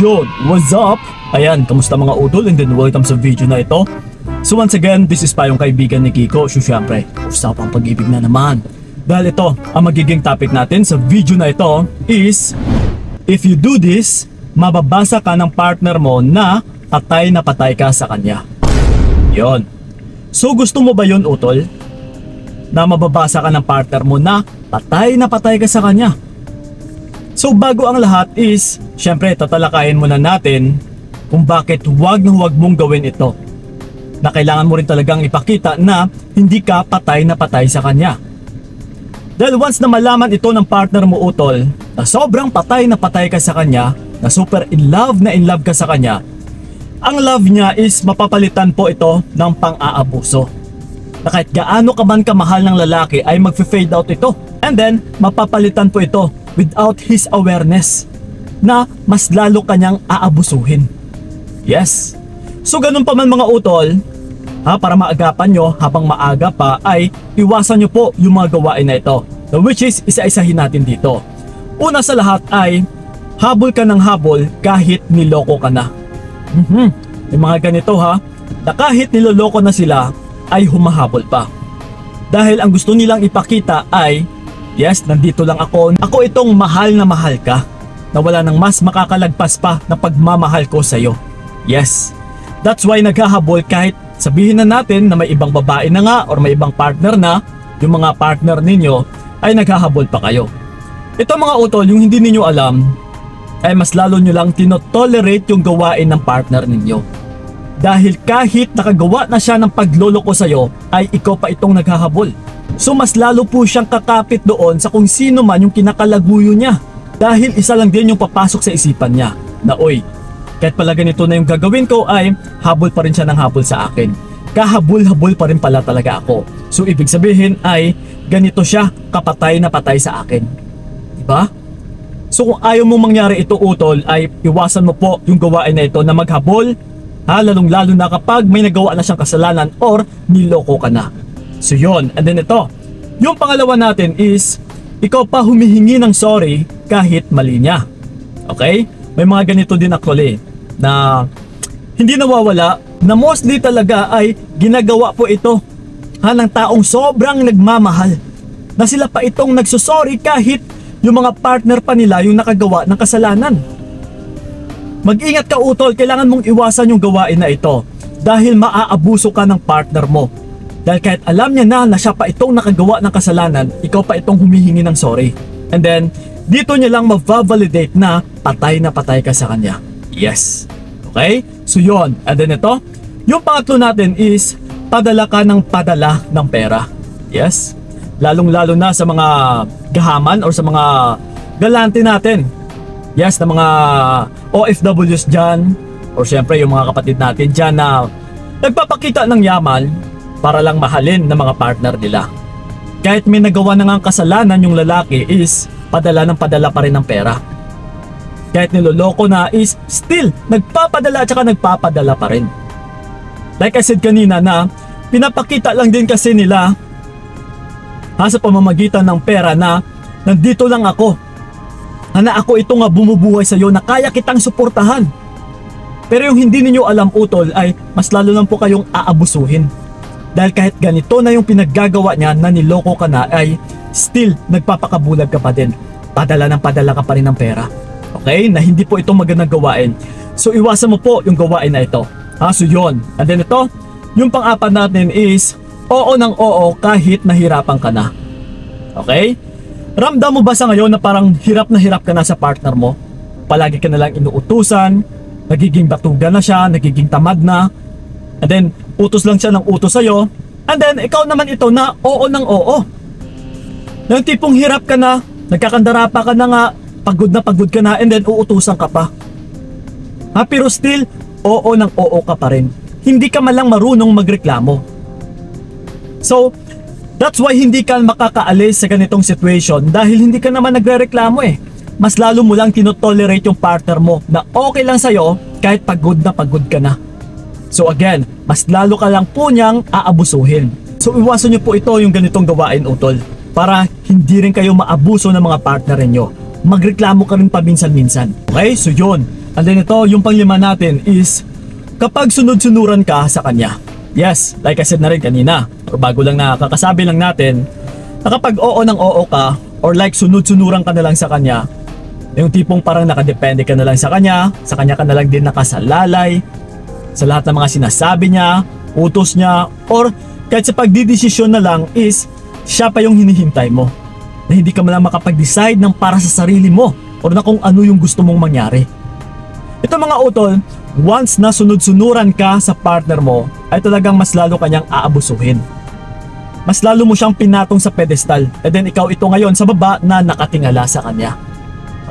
Yo, what's up? Ayan, kamusta mga utol, and then welcome sa video na ito. So once again, this is pa yung kaibigan ni Kiko. So syempre, usapang pag-ibig na naman. Dahil ito, ang magiging topic natin sa video na ito is, if you do this, mababasa ka ng partner mo na patay ka sa kanya. Yon. So gusto mo ba yun, utol? Na mababasa ka ng partner mo na patay ka sa kanya? So bago ang lahat is, syempre tatalakayin muna natin kung bakit huwag na huwag mong gawin ito. Na kailangan mo rin talagang ipakita na hindi ka patay sa kanya. Dahil once na malaman ito ng partner mo, utol, na sobrang patay ka sa kanya, na super in love ka sa kanya, ang love niya is mapapalitan po ito ng pang-aabuso. Na kahit gaano ka man kamahal ng lalaki ay mag-fade out ito, and then mapapalitan po ito without his awareness na mas lalo kanyang aabusuhin. Yes. So ganun pa man mga utol, para maagapan nyo habang maaga pa ay iwasan nyo po yung mga gawain na ito, which is isa-isahin natin dito. Una sa lahat ay habol ka ng habol kahit niloko ka na. Yung mga ganito na kahit niloloko na sila ay humahabol pa. Dahil ang gusto nilang ipakita ay, yes, nandito lang ako itong mahal na mahal ka, na wala nang mas makakalagpas pa na pagmamahal ko sa'yo. Yes, that's why naghahabol kahit sabihin na natin na may ibang babae na nga or may ibang partner na, yung mga partner ninyo ay naghahabol pa kayo. Ito mga utol, yung hindi ninyo alam, ay mas lalo nyo lang tinotolerate yung gawain ng partner ninyo. Dahil kahit nakagawa na siya ng pagloloko sa'yo, ay ikaw pa itong naghahabol. So mas lalo po siyang kakapit doon sa kung sino man yung kinakalaguyo niya. Dahil isa lang din yung papasok sa isipan niya, na oy, kahit pala ganito na yung gagawin ko ay habol pa rin siya ng habol sa akin. Kahabol-habol pa rin pala talaga ako. So ibig sabihin ay ganito siya kapatay na patay sa akin. Diba? So kung ayaw mong mangyari ito, utol, ay iwasan mo po yung gawain na ito na maghabol, lalong-lalo na kapag may nagawa na siyang kasalanan or niloko ka na. So yun, and then ito, yung pangalawa natin is, ikaw pa humihingi ng sorry kahit mali niya. Okay? May mga ganito din actually, na hindi nawawala, na mostly talaga ay ginagawa po ito ng taong sobrang nagmamahal, na sila pa itong nagsusorry kahit yung mga partner pa nila yung nakagawa ng kasalanan. Mag-ingat ka, utol, kailangan mong iwasan yung gawain na ito dahil maaabuso ka ng partner mo. Dahil kahit alam niya na siya pa itong nakagawa ng kasalanan, ikaw pa itong humihingi ng sorry. And then, dito niya lang ma-validate na patay ka sa kanya. Yes. Okay? So yun. And then ito, yung pangatlo natin is padala ka ng padala ng pera. Yes. Lalong-lalo na sa mga gahaman or sa mga galante natin. Yes, na mga OFWs dyan, or syempre yung mga kapatid natin dyan na nagpapakita ng yaman para lang mahalin ng mga partner nila. Kahit may nagawa na nga kasalanan yung lalaki is padala pa rin ng pera. Kahit niloloko na is still nagpapadala at saka nagpapadala pa rin. Like I said kanina na pinapakita lang din kasi nila sa pamamagitan ng pera na nandito lang ako, na ako ito nga bumubuhay sa'yo, na kaya kitang suportahan. Pero yung hindi ninyo alam, utol, ay mas lalo lang po kayong aabusuhin. Dahil kahit ganito na yung pinaggagawa niya na niloko ka na, ay still nagpapakabulag ka pa din. Padala ka pa rin ng pera. Okay? Na hindi po ito magandang gawain. So iwasan mo po yung gawain na ito. So yun. And then ito, yung pang-apat natin is oo ng oo kahit nahirapan ka na. Okay? Ramdam mo ba sa ngayon na parang hirap ka na sa partner mo? Palagi ka na lang inuutusan, nagiging batugan na siya, nagiging tamad na, and then utos lang siya ng utos sa'yo, and then ikaw naman ito na oo ng oo. Yung tipong hirap ka na, nagkakandara pa ka na nga, pagod ka na, and then uutusan ka pa. Pero still, oo ng oo ka pa rin. Hindi ka malang marunong magreklamo. So, that's why hindi ka makakaalis sa ganitong situation dahil hindi ka naman nagrereklamo eh. Mas lalo mo lang tinotolerate yung partner mo na okay lang sa'yo kahit pagod ka na. So again, mas lalo ka lang po niyang aabusuhin. So iwasan niyo po ito, yung ganitong gawain, utol, para hindi rin kayo maabuso ng mga partner niyo. Magreklamo ka rin paminsan-minsan. Okay? So yun. And then ito, yung panglima natin is kapag sunod-sunuran ka sa kanya. Yes, like I said na rin kanina, or bago lang nakakasabi lang natin, na kapag oo ng oo ka, or like sunod-sunuran ka na lang sa kanya, yung tipong parang nakadepende ka na lang sa kanya ka na lang din nakasalalay, sa lahat ng mga sinasabi niya, utos niya, or kahit sa pagdidesisyon na lang is, siya pa yung hinihintay mo. Na hindi ka malang makapag-decide ng para sa sarili mo, or na kung ano yung gusto mong mangyari. Ito mga utol, once na sunod-sunuran ka sa partner mo, ay talagang mas lalo kanyang aabusuhin. Mas lalo mo siyang pinatong sa pedestal, and then ikaw ito ngayon sa baba na nakatingala sa kanya.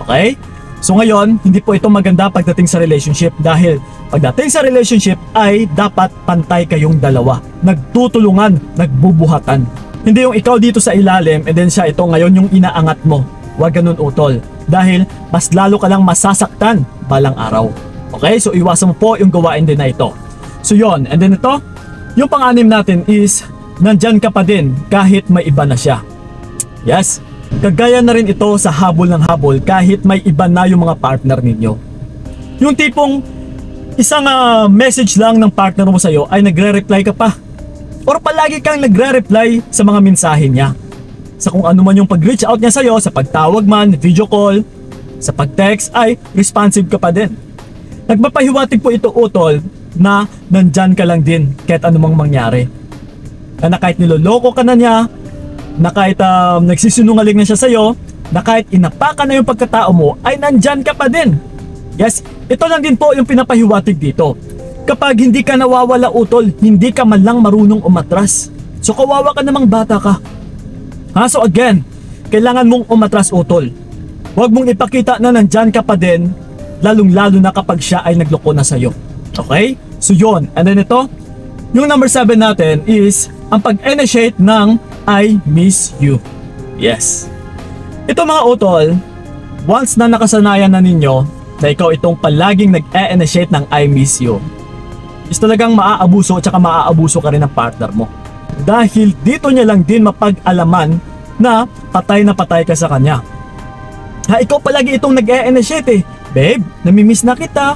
Okay? So ngayon, hindi po ito maganda pagdating sa relationship dahil pagdating sa relationship ay dapat pantay kayong dalawa. Nagtutulungan, nagbubuhatan. Hindi yung ikaw dito sa ilalim and then siya ito ngayon yung inaangat mo. Huwag ganun utol. Dahil mas lalo ka lang masasaktan balang araw. Okay? So iwasan mo po yung gawain din na ito. So yon, and then ito, yung pang-anim natin is nandyan ka pa din kahit may iba na siya. Yes. Kagaya na rin ito sa habol ng habol kahit may iba na yung mga partner ninyo. Yung tipong isang message lang ng partner mo sa'yo ay nagre-reply ka pa. Or palagi kang nagre-reply sa mga mensahe niya. Sa kung ano man yung pag-reach out niya sa'yo, sa pagtawag man, video call, sa pag-text ay responsive ka pa din. Nagpapahiwatig po ito utol na nandyan ka lang din kahit anumang mangyari. Na kahit niloloko ka na niya, na kahit nagsisinungaling na siya sa'yo, na kahit inapakan na yung pagkatao mo, ay nandyan ka pa din. Yes, ito lang din po yung pinapahiwatig dito. Kapag hindi ka nawawala utol, hindi ka man lang marunong umatras. So kawawa ka namang bata ka. So again, kailangan mong umatras utol. Huwag mong ipakita na nandyan ka pa din, lalong-lalo na kapag siya ay nagloko na sa'yo. Okay? So yun, and then ito, yung number 7 natin is ang pag-initiate ng I miss you. Yes. Ito mga utol, once na nakasanayan na ninyo na ikaw itong palaging nag-initiate ng I miss you, is talagang maaabuso at saka maaabuso ka rin ng partner mo. Dahil dito niya lang din mapag-alaman na patay ka sa kanya. Ikaw palagi itong nag-initiate eh. Babe, namimiss na kita.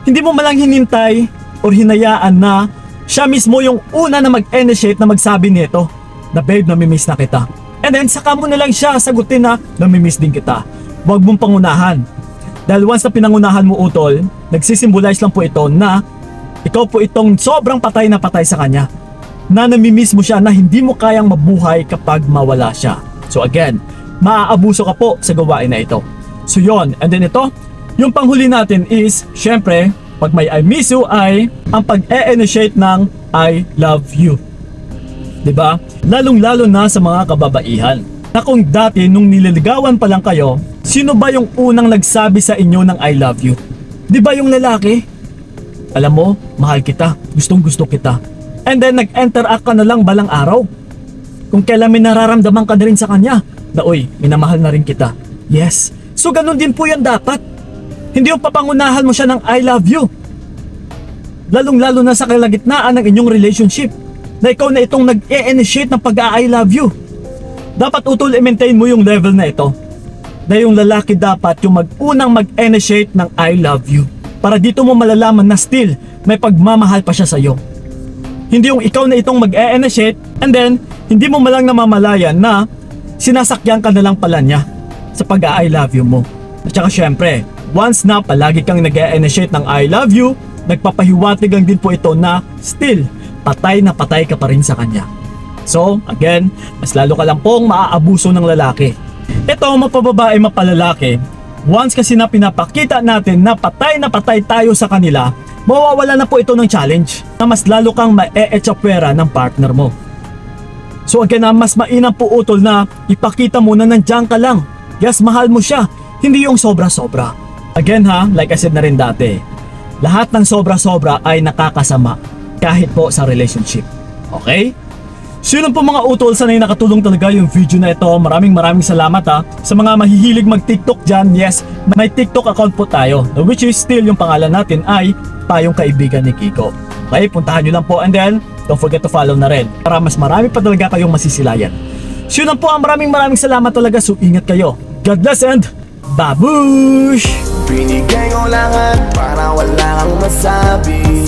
Hindi mo malang hinintay or hinayaan na siya mismo yung una na mag-initiate na magsabi nito na babe, namimiss na kita. And then saka mo na lang siya sagutin na namimiss din kita. Huwag mong pangunahan. Dahil once na pinangunahan mo utol, nagsisimbolize lang po ito na ikaw po itong sobrang patay na patay sa kanya. Na namimiss mo siya na hindi mo kayang mabuhay kapag mawala siya. So again, maaabuso ka po sa gawain na ito. So yon, and then ito, yung panghuli natin is, syempre, pag may I miss you ay ang pag-e-initiate ng I love you. Diba? Lalong-lalo na sa mga kababaihan. Na kung dati nung nililigawan pa lang kayo, sino ba yung unang nagsabi sa inyo ng I love you? Diba yung lalaki? Alam mo, mahal kita, gustong gusto kita. And then nag-interact ka na lang balang araw. Kung kailan may nararamdaman ka na rin sa kanya, na uy, minamahal na rin kita. Yes. So ganun din po yan dapat. Hindi yung papangunahan mo siya ng I love you. Lalong-lalo na sa kalagitnaan ng inyong relationship. Na ikaw na itong nag-e-initiate ng pag-I love you. Dapat utol i-maintain mo yung level na ito. Na yung lalaki dapat yung unang mag-initiate ng I love you. Para dito mo malalaman na still may pagmamahal pa siya sa'yo. Hindi yung ikaw na itong mag-e-initiate and then hindi mo malang namamalayan na sinasakyan ka na lang pala niya sa pag-I love you mo. At saka syempre, once na palagi kang nag-e-initiate ng I love you, nagpapahiwatig lang din po ito na still patay na patay ka pa rin sa kanya. So, again, mas lalo ka lang pong maaabuso ng lalaki. Ito, mapababae, mapalalaki, once kasi na pinapakita natin na patay tayo sa kanila, mawawala na po ito ng challenge na mas lalo kang ma-e-echapwera ng partner mo. So again, mas mainam po utol na ipakita mo na nandiyan ka lang. Yes, mahal mo siya, hindi yung sobra-sobra. Again like I said na rin dati, lahat ng sobra-sobra ay nakakasama kahit po sa relationship. Okay? So yun po mga utol, sana'y nakatulong talaga yung video na ito. Maraming salamat sa mga mahihilig mag-TikTok dyan. Yes, may TikTok account po tayo, which is still yung pangalan natin ay Payong Kaibigan ni Kiko. Okay, puntahan nyo lang po and then don't forget to follow na rin para mas marami pa talaga kayong masisilayan. So yun po, maraming salamat talaga. So ingat kayo. God bless and Babush! Binigay ko lahat para wala kang masabi.